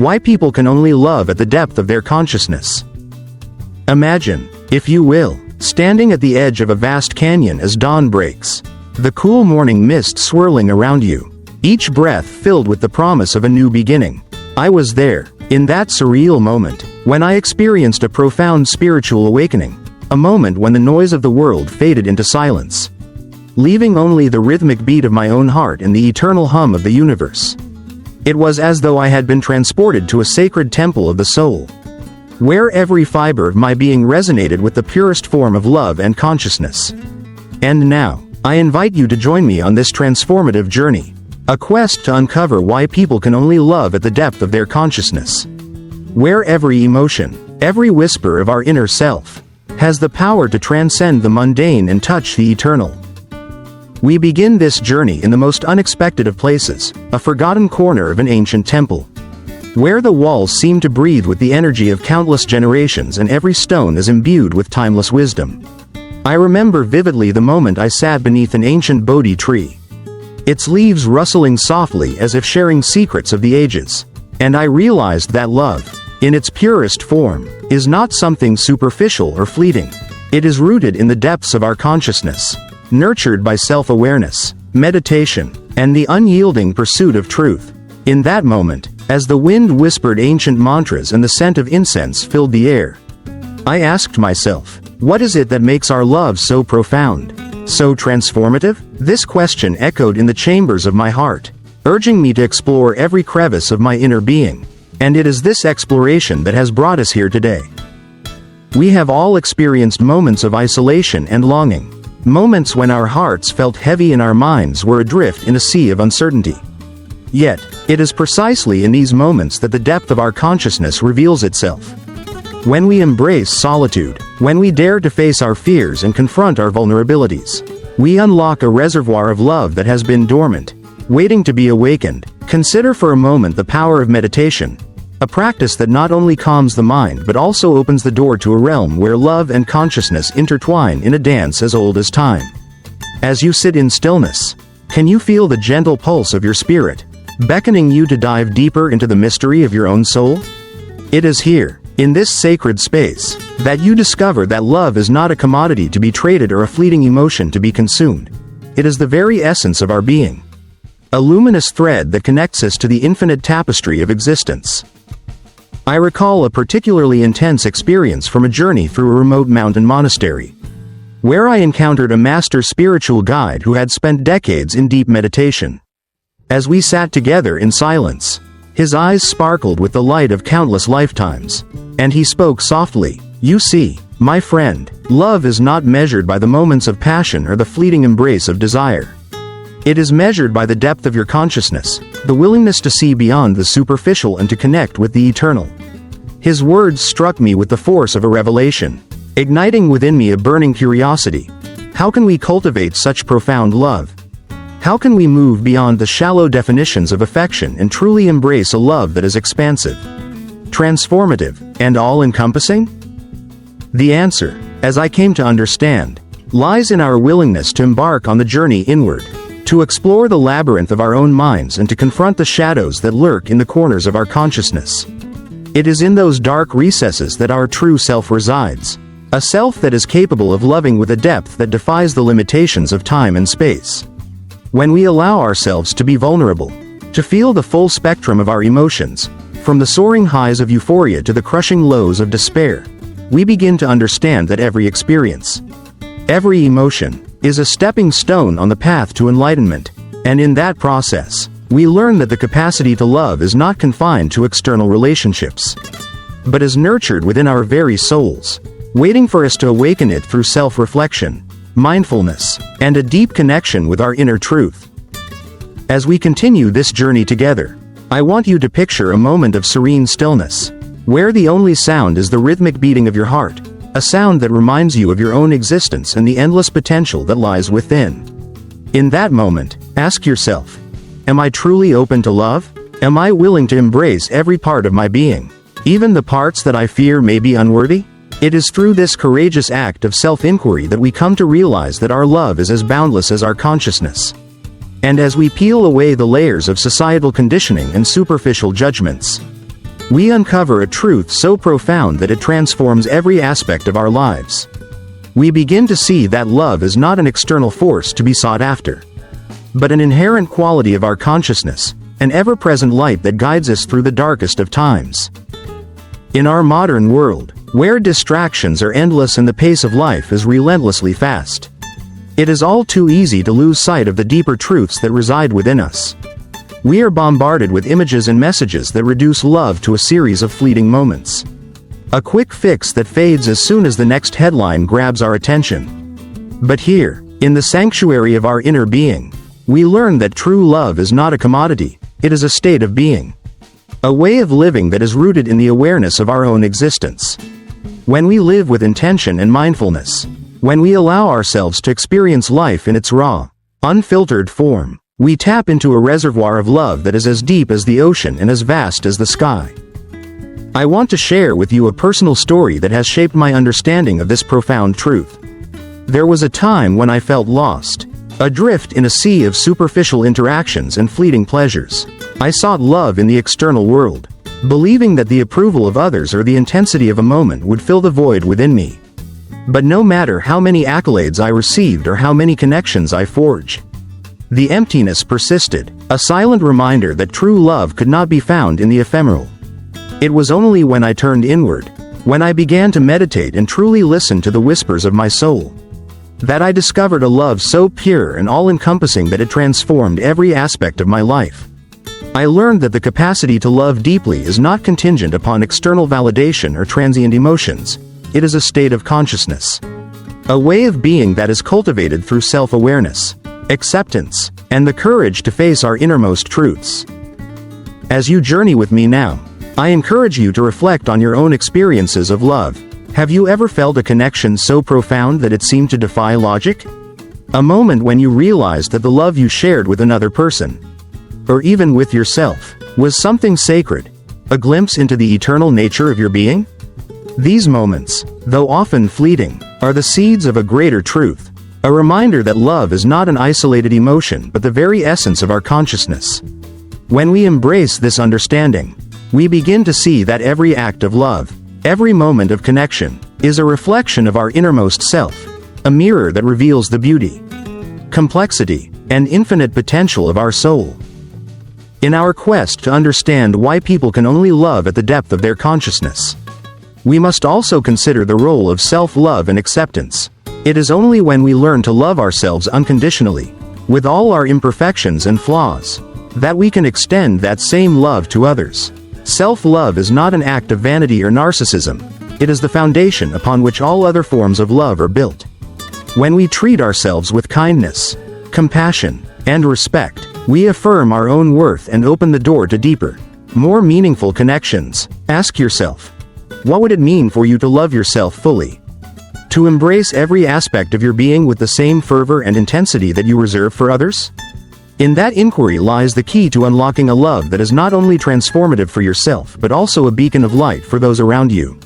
Why people can only love at the depth of their consciousness. Imagine, if you will, standing at the edge of a vast canyon as dawn breaks. The cool morning mist swirling around you. Each breath filled with the promise of a new beginning. I was there, in that surreal moment, when I experienced a profound spiritual awakening. A moment when the noise of the world faded into silence, leaving only the rhythmic beat of my own heart and the eternal hum of the universe. It was as though I had been transported to a sacred temple of the soul, where every fiber of my being resonated with the purest form of love and consciousness. And now, I invite you to join me on this transformative journey, a quest to uncover why people can only love at the depth of their consciousness, where every emotion, every whisper of our inner self, has the power to transcend the mundane and touch the eternal. We begin this journey in the most unexpected of places, a forgotten corner of an ancient temple, where the walls seem to breathe with the energy of countless generations and every stone is imbued with timeless wisdom. I remember vividly the moment I sat beneath an ancient Bodhi tree, its leaves rustling softly as if sharing secrets of the ages, and I realized that love, in its purest form, is not something superficial or fleeting. It is rooted in the depths of our consciousness, nurtured by self-awareness, meditation, and the unyielding pursuit of truth. In that moment, as the wind whispered ancient mantras and the scent of incense filled the air, I asked myself, what is it that makes our love so profound, so transformative? This question echoed in the chambers of my heart, urging me to explore every crevice of my inner being. And it is this exploration that has brought us here today. We have all experienced moments of isolation and longing, moments when our hearts felt heavy and our minds were adrift in a sea of uncertainty. Yet, it is precisely in these moments that the depth of our consciousness reveals itself. When we embrace solitude, when we dare to face our fears and confront our vulnerabilities, we unlock a reservoir of love that has been dormant, waiting to be awakened. Consider for a moment the power of meditation, a practice that not only calms the mind but also opens the door to a realm where love and consciousness intertwine in a dance as old as time. As you sit in stillness, can you feel the gentle pulse of your spirit, beckoning you to dive deeper into the mystery of your own soul? It is here, in this sacred space, that you discover that love is not a commodity to be traded or a fleeting emotion to be consumed. It is the very essence of our being, a luminous thread that connects us to the infinite tapestry of existence. I recall a particularly intense experience from a journey through a remote mountain monastery, where I encountered a master spiritual guide who had spent decades in deep meditation. As we sat together in silence, his eyes sparkled with the light of countless lifetimes, and he spoke softly, "You see, my friend, love is not measured by the moments of passion or the fleeting embrace of desire. It is measured by the depth of your consciousness, the willingness to see beyond the superficial and to connect with the eternal." His words struck me with the force of a revelation, igniting within me a burning curiosity. How can we cultivate such profound love? How can we move beyond the shallow definitions of affection and truly embrace a love that is expansive, transformative, and all-encompassing? The answer, as I came to understand, lies in our willingness to embark on the journey inward, to explore the labyrinth of our own minds and to confront the shadows that lurk in the corners of our consciousness. It is in those dark recesses that our true self resides, a self that is capable of loving with a depth that defies the limitations of time and space. When we allow ourselves to be vulnerable, to feel the full spectrum of our emotions, from the soaring highs of euphoria to the crushing lows of despair, we begin to understand that every experience, every emotion, is a stepping stone on the path to enlightenment, and in that process, we learn that the capacity to love is not confined to external relationships, but is nurtured within our very souls, waiting for us to awaken it through self-reflection, mindfulness, and a deep connection with our inner truth. As we continue this journey together, I want you to picture a moment of serene stillness, where the only sound is the rhythmic beating of your heart, a sound that reminds you of your own existence and the endless potential that lies within. In that moment, ask yourself, am I truly open to love? Am I willing to embrace every part of my being, even the parts that I fear may be unworthy? It is through this courageous act of self-inquiry that we come to realize that our love is as boundless as our consciousness. And as we peel away the layers of societal conditioning and superficial judgments, we uncover a truth so profound that it transforms every aspect of our lives. We begin to see that love is not an external force to be sought after, but an inherent quality of our consciousness, an ever-present light that guides us through the darkest of times. In our modern world, where distractions are endless and the pace of life is relentlessly fast, it is all too easy to lose sight of the deeper truths that reside within us. We are bombarded with images and messages that reduce love to a series of fleeting moments. A quick fix that fades as soon as the next headline grabs our attention. But here, in the sanctuary of our inner being, we learn that true love is not a commodity, it is a state of being. A way of living that is rooted in the awareness of our own existence. When we live with intention and mindfulness, when we allow ourselves to experience life in its raw, unfiltered form, we tap into a reservoir of love that is as deep as the ocean and as vast as the sky. I want to share with you a personal story that has shaped my understanding of this profound truth. There was a time when I felt lost, adrift in a sea of superficial interactions and fleeting pleasures. I sought love in the external world, believing that the approval of others or the intensity of a moment would fill the void within me. But no matter how many accolades I received or how many connections I forged, the emptiness persisted, a silent reminder that true love could not be found in the ephemeral. It was only when I turned inward, when I began to meditate and truly listen to the whispers of my soul, that I discovered a love so pure and all-encompassing that it transformed every aspect of my life. I learned that the capacity to love deeply is not contingent upon external validation or transient emotions. It is a state of consciousness. A way of being that is cultivated through self-awareness, acceptance, and the courage to face our innermost truths. As you journey with me now, I encourage you to reflect on your own experiences of love. Have you ever felt a connection so profound that it seemed to defy logic? A moment when you realized that the love you shared with another person, or even with yourself, was something sacred, a glimpse into the eternal nature of your being? These moments, though often fleeting, are the seeds of a greater truth. A reminder that love is not an isolated emotion but the very essence of our consciousness. When we embrace this understanding, we begin to see that every act of love, every moment of connection, is a reflection of our innermost self, a mirror that reveals the beauty, complexity, and infinite potential of our soul. In our quest to understand why people can only love at the depth of their consciousness, we must also consider the role of self-love and acceptance. It is only when we learn to love ourselves unconditionally, with all our imperfections and flaws, that we can extend that same love to others. Self-love is not an act of vanity or narcissism, it is the foundation upon which all other forms of love are built. When we treat ourselves with kindness, compassion, and respect, we affirm our own worth and open the door to deeper, more meaningful connections. Ask yourself, what would it mean for you to love yourself fully? To embrace every aspect of your being with the same fervor and intensity that you reserve for others? In that inquiry lies the key to unlocking a love that is not only transformative for yourself but also a beacon of light for those around you.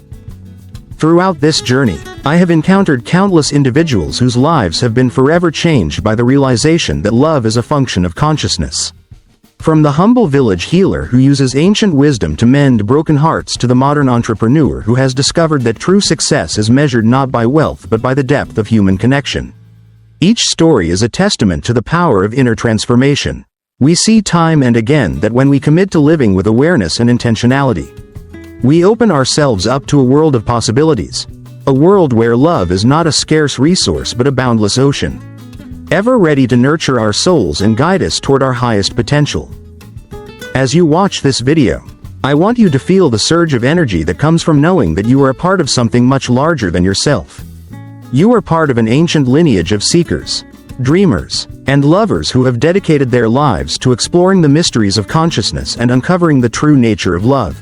Throughout this journey, I have encountered countless individuals whose lives have been forever changed by the realization that love is a function of consciousness. From the humble village healer who uses ancient wisdom to mend broken hearts to the modern entrepreneur who has discovered that true success is measured not by wealth but by the depth of human connection. Each story is a testament to the power of inner transformation. We see time and again that when we commit to living with awareness and intentionality, we open ourselves up to a world of possibilities, a world where love is not a scarce resource but a boundless ocean, ever ready to nurture our souls and guide us toward our highest potential. As you watch this video, I want you to feel the surge of energy that comes from knowing that you are a part of something much larger than yourself. You are part of an ancient lineage of seekers, dreamers, and lovers who have dedicated their lives to exploring the mysteries of consciousness and uncovering the true nature of love.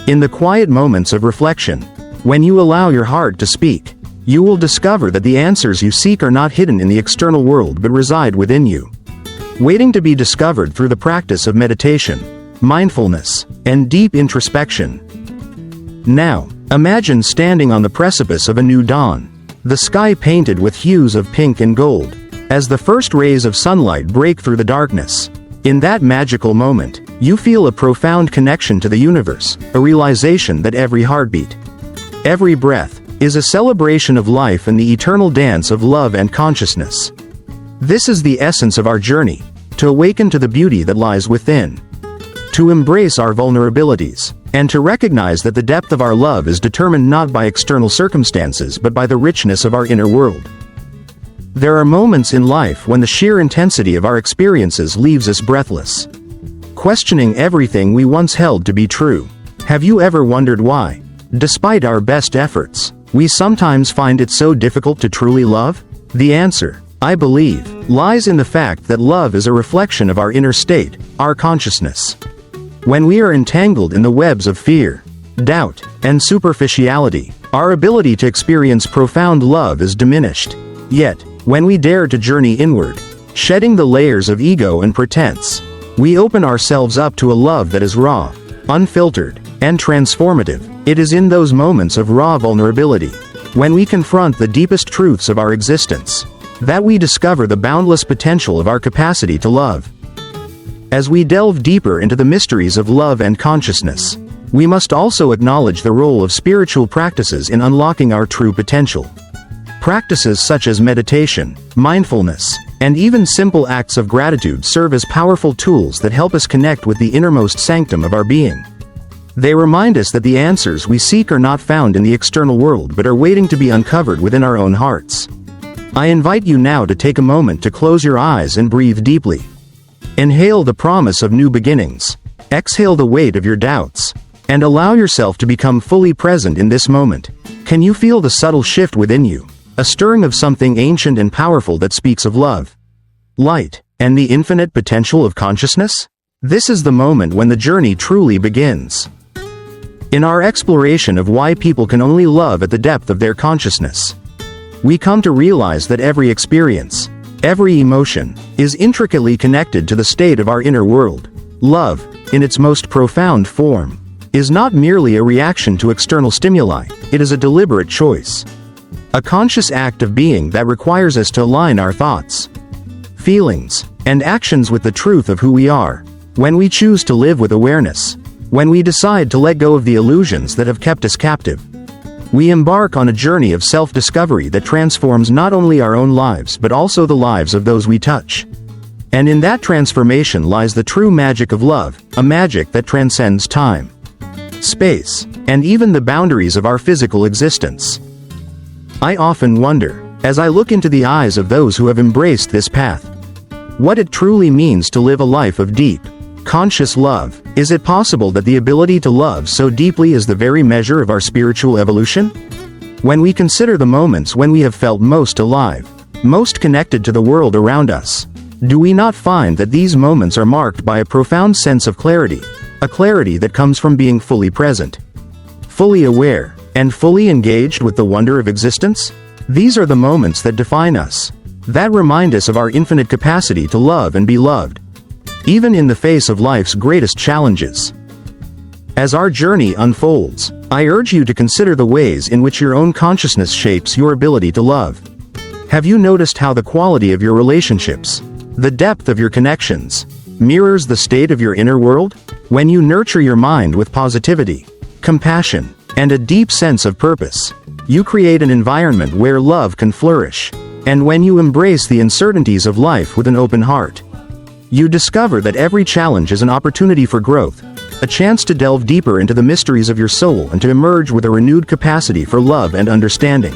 In the quiet moments of reflection, when you allow your heart to speak, you will discover that the answers you seek are not hidden in the external world but reside within you, waiting to be discovered through the practice of meditation, mindfulness, and deep introspection. Now, imagine standing on the precipice of a new dawn, the sky painted with hues of pink and gold, as the first rays of sunlight break through the darkness. In that magical moment, You feel a profound connection to the universe, a realization that every heartbeat, every breath, is a celebration of life and the eternal dance of love and consciousness. This is the essence of our journey, to awaken to the beauty that lies within, to embrace our vulnerabilities, and to recognize that the depth of our love is determined not by external circumstances but by the richness of our inner world. There are moments in life when the sheer intensity of our experiences leaves us breathless, questioning everything we once held to be true. Have you ever wondered why, despite our best efforts, we sometimes find it so difficult to truly love? The answer, I believe, lies in the fact that love is a reflection of our inner state, our consciousness. When we are entangled in the webs of fear, doubt, and superficiality, our ability to experience profound love is diminished. Yet, when we dare to journey inward, shedding the layers of ego and pretense, we open ourselves up to a love that is raw, unfiltered, and transformative. It is in those moments of raw vulnerability, when we confront the deepest truths of our existence, that we discover the boundless potential of our capacity to love. As we delve deeper into the mysteries of love and consciousness, we must also acknowledge the role of spiritual practices in unlocking our true potential. Practices such as meditation, mindfulness, and even simple acts of gratitude serve as powerful tools that help us connect with the innermost sanctum of our being. They remind us that the answers we seek are not found in the external world but are waiting to be uncovered within our own hearts. I invite you now to take a moment to close your eyes and breathe deeply. Inhale the promise of new beginnings, exhale the weight of your doubts, and allow yourself to become fully present in this moment. Can you feel the subtle shift within you? A stirring of something ancient and powerful that speaks of love, light, and the infinite potential of consciousness? This is the moment when the journey truly begins. In our exploration of why people can only love at the depth of their consciousness, we come to realize that every experience, every emotion, is intricately connected to the state of our inner world. Love, in its most profound form, is not merely a reaction to external stimuli, it is a deliberate choice. A conscious act of being that requires us to align our thoughts, feelings, and actions with the truth of who we are. When we choose to live with awareness, when we decide to let go of the illusions that have kept us captive, we embark on a journey of self-discovery that transforms not only our own lives but also the lives of those we touch. And in that transformation lies the true magic of love, a magic that transcends time, space, and even the boundaries of our physical existence. I often wonder, as I look into the eyes of those who have embraced this path, what it truly means to live a life of deep, conscious love. Is it possible that the ability to love so deeply is the very measure of our spiritual evolution? When we consider the moments when we have felt most alive, most connected to the world around us, do we not find that these moments are marked by a profound sense of clarity, a clarity that comes from being fully present, fully aware, and fully engaged with the wonder of existence? These are the moments that define us, that remind us of our infinite capacity to love and be loved, even in the face of life's greatest challenges. As our journey unfolds, I urge you to consider the ways in which your own consciousness shapes your ability to love. Have you noticed how the quality of your relationships, the depth of your connections, mirrors the state of your inner world? When you nurture your mind with positivity, compassion, and a deep sense of purpose, you create an environment where love can flourish. And when you embrace the uncertainties of life with an open heart, you discover that every challenge is an opportunity for growth, a chance to delve deeper into the mysteries of your soul and to emerge with a renewed capacity for love and understanding.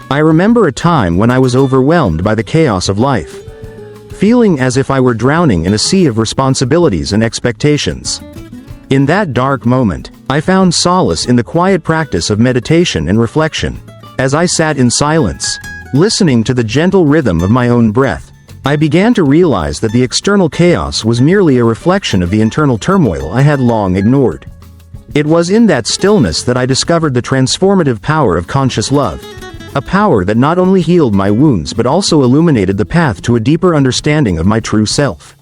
I remember a time when I was overwhelmed by the chaos of life, feeling as if I were drowning in a sea of responsibilities and expectations. In that dark moment, I found solace in the quiet practice of meditation and reflection. As I sat in silence, listening to the gentle rhythm of my own breath, I began to realize that the external chaos was merely a reflection of the internal turmoil I had long ignored. It was in that stillness that I discovered the transformative power of conscious love, a power that not only healed my wounds but also illuminated the path to a deeper understanding of my true self.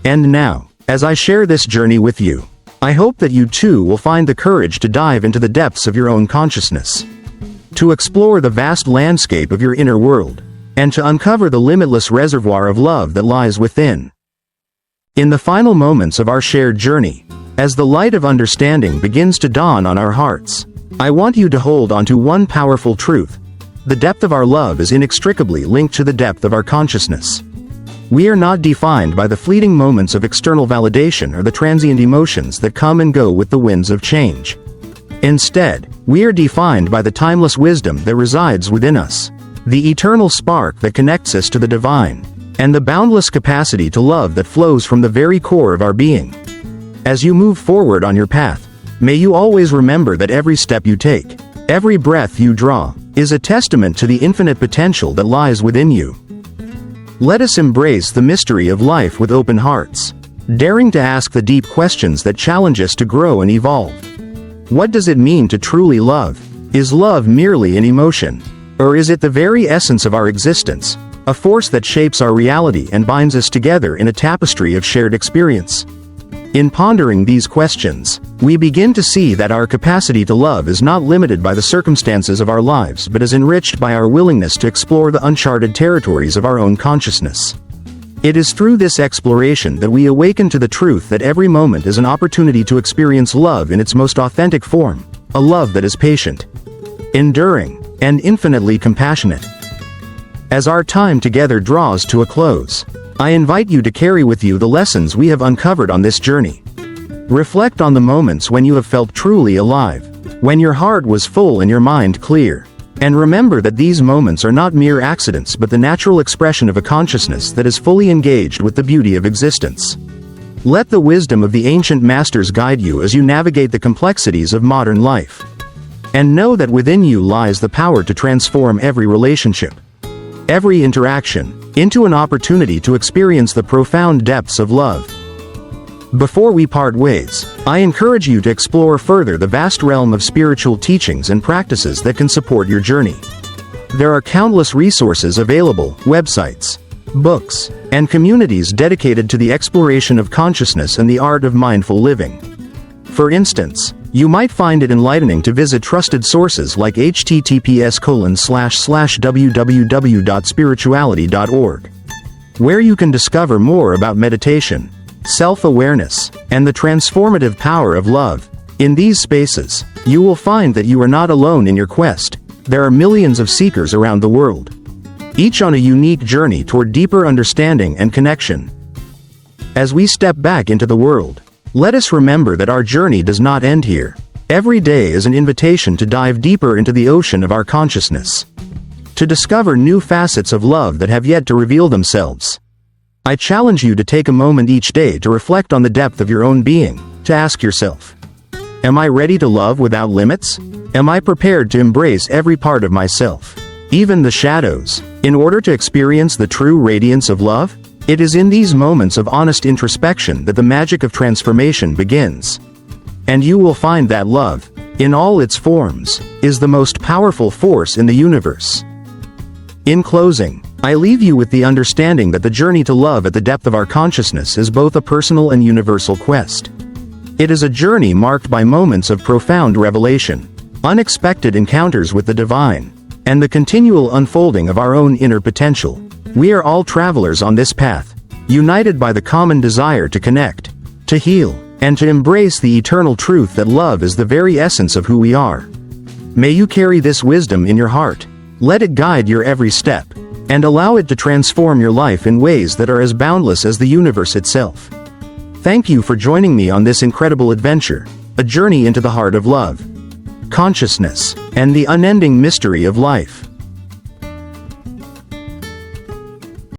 And now, as I share this journey with you, I hope that you too will find the courage to dive into the depths of your own consciousness, to explore the vast landscape of your inner world, and to uncover the limitless reservoir of love that lies within. In the final moments of our shared journey, as the light of understanding begins to dawn on our hearts, I want you to hold on to one powerful truth. The depth of our love is inextricably linked to the depth of our consciousness. We are not defined by the fleeting moments of external validation or the transient emotions that come and go with the winds of change. Instead, we are defined by the timeless wisdom that resides within us, the eternal spark that connects us to the divine, and the boundless capacity to love that flows from the very core of our being. As you move forward on your path, may you always remember that every step you take, every breath you draw, is a testament to the infinite potential that lies within you. Let us embrace the mystery of life with open hearts, daring to ask the deep questions that challenge us to grow and evolve. What does it mean to truly love? Is love merely an emotion? Or is it the very essence of our existence, a force that shapes our reality and binds us together in a tapestry of shared experience? In pondering these questions, we begin to see that our capacity to love is not limited by the circumstances of our lives but is enriched by our willingness to explore the uncharted territories of our own consciousness. It is through this exploration that we awaken to the truth that every moment is an opportunity to experience love in its most authentic form, a love that is patient, enduring, and infinitely compassionate. As our time together draws to a close, I invite you to carry with you the lessons we have uncovered on this journey. Reflect on the moments when you have felt truly alive, when your heart was full and your mind clear, and remember that these moments are not mere accidents but the natural expression of a consciousness that is fully engaged with the beauty of existence. Let the wisdom of the ancient masters guide you as you navigate the complexities of modern life. And know that within you lies the power to transform every relationship, every interaction, into an opportunity to experience the profound depths of love. Before we part ways, I encourage you to explore further the vast realm of spiritual teachings and practices that can support your journey. There are countless resources available, websites, books, and communities dedicated to the exploration of consciousness and the art of mindful living. For instance, you might find it enlightening to visit trusted sources like https://www.spirituality.org, where you can discover more about meditation, self-awareness, and the transformative power of love. In these spaces, you will find that you are not alone in your quest. There are millions of seekers around the world, each on a unique journey toward deeper understanding and connection. As we step back into the world, let us remember that our journey does not end here. Every day is an invitation to dive deeper into the ocean of our consciousness, to discover new facets of love that have yet to reveal themselves. I challenge you to take a moment each day to reflect on the depth of your own being, to ask yourself, am I ready to love without limits? Am I prepared to embrace every part of myself, even the shadows, in order to experience the true radiance of love? It is in these moments of honest introspection that the magic of transformation begins. And you will find that love, in all its forms, is the most powerful force in the universe. In closing, I leave you with the understanding that the journey to love at the depth of our consciousness is both a personal and universal quest. It is a journey marked by moments of profound revelation, unexpected encounters with the divine, and the continual unfolding of our own inner potential. We are all travelers on this path, united by the common desire to connect, to heal, and to embrace the eternal truth that love is the very essence of who we are. May you carry this wisdom in your heart, let it guide your every step, and allow it to transform your life in ways that are as boundless as the universe itself. Thank you for joining me on this incredible adventure, a journey into the heart of love, consciousness, and the unending mystery of life.